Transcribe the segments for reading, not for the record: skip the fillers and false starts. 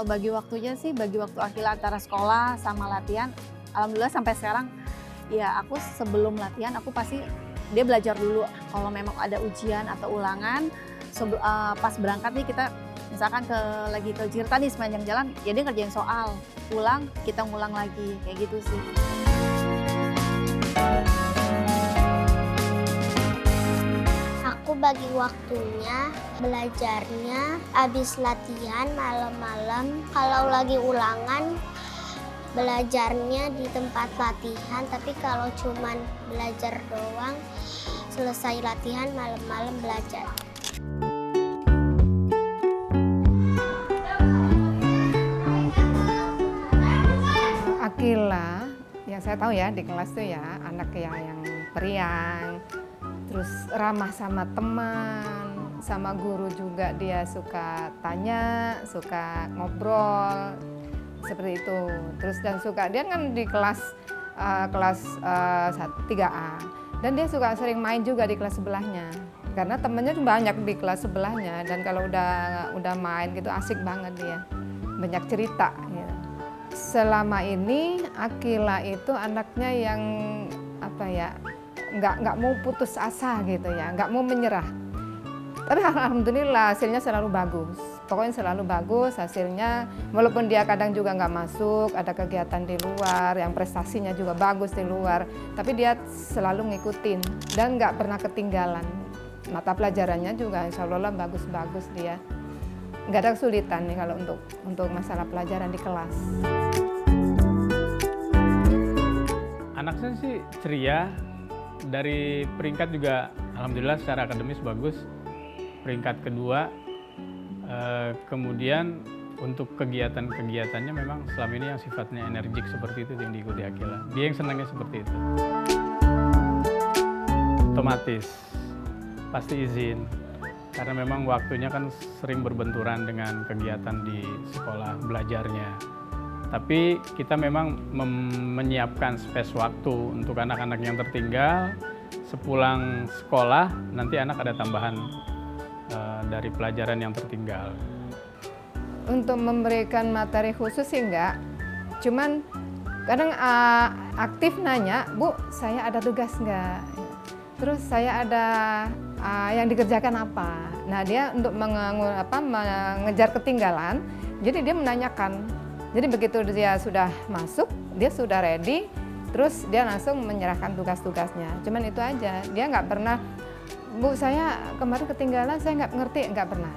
bagi waktunya sih, bagi waktu Akila antara sekolah sama latihan, alhamdulillah sampai sekarang, ya aku sebelum latihan aku pasti dia belajar dulu. Kalau memang ada ujian atau ulangan, pas berangkat nih kita misalkan lagi ke Cirita nih sepanjang jalan, ya dia ngerjain soal, pulang kita ngulang lagi, kayak gitu sih. Aku bagi waktunya, belajarnya, habis latihan malam-malam. Kalau lagi ulangan, belajarnya di tempat latihan. Tapi kalau cuman belajar doang, selesai latihan malam-malam belajar. Akila, yang saya tahu ya di kelas tuh ya anak yang periang, terus ramah sama teman, sama guru juga dia suka tanya, suka ngobrol, seperti itu. Terus dan suka dia kan di kelas 3A dan dia suka sering main juga di kelas sebelahnya. Karena temennya tuh banyak di kelas sebelahnya dan kalau udah main gitu asik banget dia, banyak cerita. Gitu. Selama ini Akila itu anaknya yang nggak mau putus asa gitu ya, nggak mau menyerah. Tapi alhamdulillah hasilnya selalu bagus. Pokoknya selalu bagus hasilnya, walaupun dia kadang juga nggak masuk, ada kegiatan di luar, yang prestasinya juga bagus di luar, tapi dia selalu ngikutin dan nggak pernah ketinggalan. Mata pelajarannya juga insya Allah bagus-bagus dia. Nggak ada kesulitan nih kalau untuk masalah pelajaran di kelas. Anak saya sih ceria, dari peringkat juga alhamdulillah secara akademis bagus, peringkat kedua. Kemudian untuk kegiatan-kegiatannya memang selama ini yang sifatnya energik seperti itu yang diikuti Akila. Dia yang senangnya seperti itu. Otomatis, pasti izin. Karena memang waktunya kan sering berbenturan dengan kegiatan di sekolah belajarnya. Tapi kita memang menyiapkan space waktu untuk anak-anak yang tertinggal. Sepulang sekolah, nanti anak ada tambahan dari pelajaran yang tertinggal. Untuk memberikan materi khusus sih enggak, cuman kadang aktif nanya, Bu, saya ada tugas enggak? Terus saya ada yang dikerjakan apa? Nah dia untuk mengejar ketinggalan, jadi dia menanyakan. Jadi begitu dia sudah masuk, dia sudah ready, terus dia langsung menyerahkan tugas-tugasnya. Cuman itu aja, dia nggak pernah, Bu saya kemarin ketinggalan, saya nggak ngerti, nggak pernah.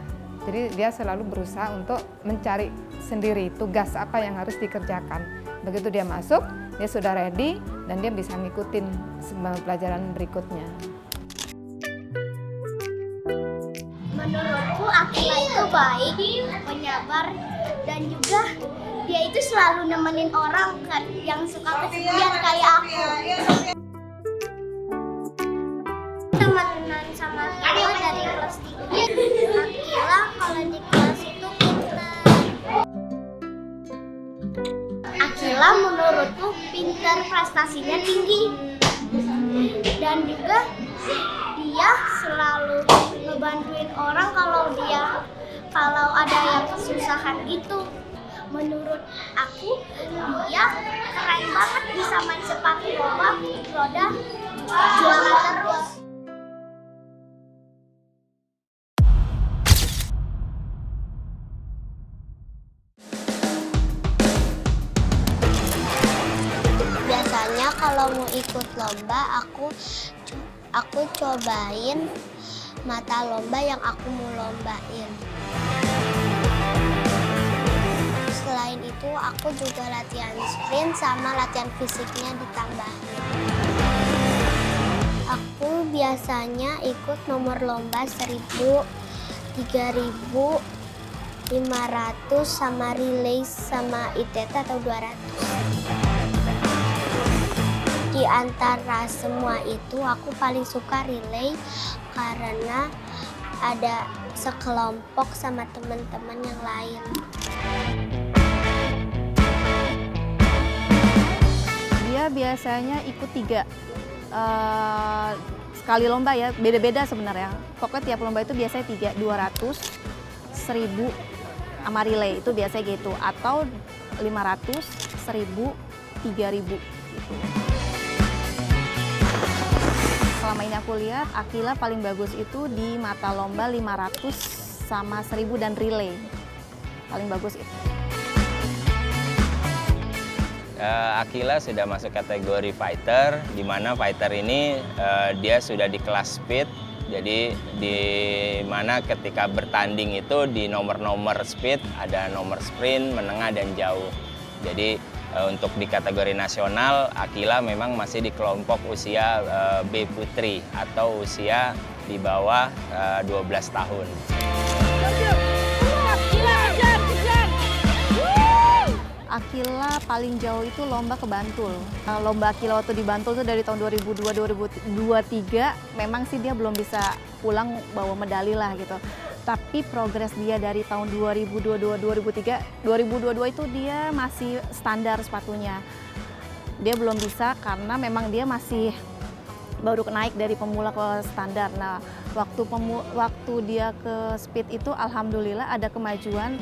Jadi dia selalu berusaha untuk mencari sendiri tugas apa yang harus dikerjakan. Begitu dia masuk, dia sudah ready dan dia bisa ngikutin semua pelajaran berikutnya. Menurutku Akila itu baik, penyabar, dan juga dia itu selalu nemenin orang yang suka kesepian kayak aku. Temenan sama Akila dari kelas 3. Akila kalau di kelas itu pintar. Akila menurutku pintar, prestasinya tinggi. Dan juga dia selalu ngebantuin orang kalau ada yang kesusahan gitu. Menurut aku dia keren banget bisa main sepatu roda juara terus. Biasanya kalau mau ikut lomba aku cobain mata lomba yang aku mau lombain. Selain itu aku juga latihan sprint sama latihan fisiknya ditambahin. Aku biasanya ikut nomor lomba 1000, 3000, 500 sama relay sama ITT atau 200. Di antara semua itu aku paling suka relay karena ada sekelompok sama teman-teman yang lain. Dia biasanya ikut 3 sekali lomba ya, beda-beda sebenarnya. Pokoknya tiap lomba itu biasanya 3, 200, 1000, sama relay itu biasanya gitu, atau 500, 1000, 3000 gitu. Selama ini aku lihat Akila paling bagus itu di mata lomba 500 sama 1000 dan relay. Paling bagus itu. Akila sudah masuk kategori fighter, di mana fighter ini dia sudah di kelas speed. Jadi di mana ketika bertanding itu di nomor-nomor speed ada nomor sprint, menengah dan jauh. Jadi untuk di kategori nasional Akila memang masih di kelompok usia B putri atau usia di bawah 12 tahun. Akila paling jauh itu lomba ke Bantul. Lomba Akila waktu di Bantul itu dari tahun 2002-2023, memang sih dia belum bisa pulang bawa medali lah gitu. Tapi progres dia dari tahun 2022 itu dia masih standar sepatunya. Dia belum bisa karena memang dia masih baru naik dari pemula ke standar. Nah, waktu dia ke speed itu alhamdulillah ada kemajuan.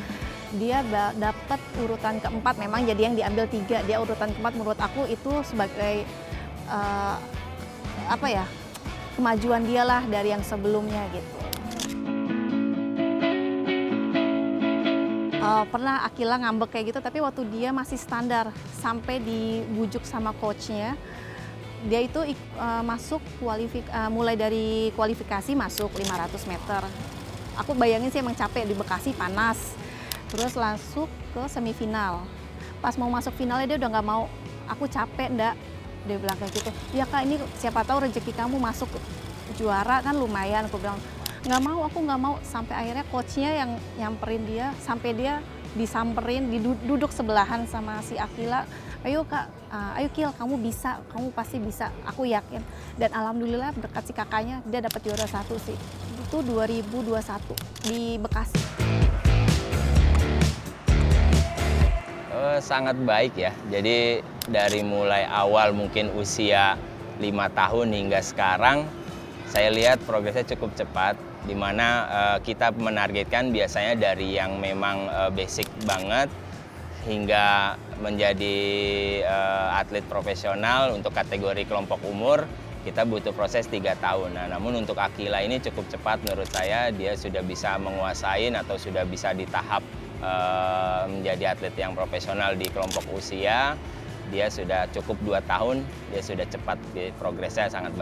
Dia dapat urutan keempat, memang jadi yang diambil 3, dia urutan keempat. Menurut aku itu sebagai kemajuan dia lah dari yang sebelumnya gitu. Pernah Akila ngambek kayak gitu, tapi waktu dia masih standar sampai dibujuk sama coachnya, dia itu masuk mulai dari kualifikasi masuk 500 meter. Aku bayangin sih emang capek di Bekasi panas. Terus langsung ke semifinal. Pas mau masuk finalnya dia udah nggak mau, aku capek ndak, dia bilang kayak gitu. Ya Kak, ini siapa tahu rezeki kamu masuk juara kan lumayan. Aku bilang nggak mau, aku nggak mau. Sampai akhirnya coachnya yang nyamperin dia, sampai dia disamperin, duduk sebelahan sama si Akila. Ayo Kak, ayo Kil, kamu bisa, kamu pasti bisa, aku yakin. Dan alhamdulillah berkat si kakaknya dia dapat juara 1 sih. Itu 2021 di Bekasi. Sangat baik ya, jadi dari mulai awal mungkin usia 5 tahun hingga sekarang, saya lihat progresnya cukup cepat, di mana kita menargetkan biasanya dari yang memang basic banget, hingga menjadi atlet profesional untuk kategori kelompok umur, kita butuh proses 3 tahun. Nah, namun untuk Akila ini cukup cepat menurut saya, dia sudah bisa menguasai atau sudah bisa di tahap menjadi atlet yang profesional di kelompok usia. Dia sudah cukup 2 tahun, dia sudah cepat, progresnya sangat baik.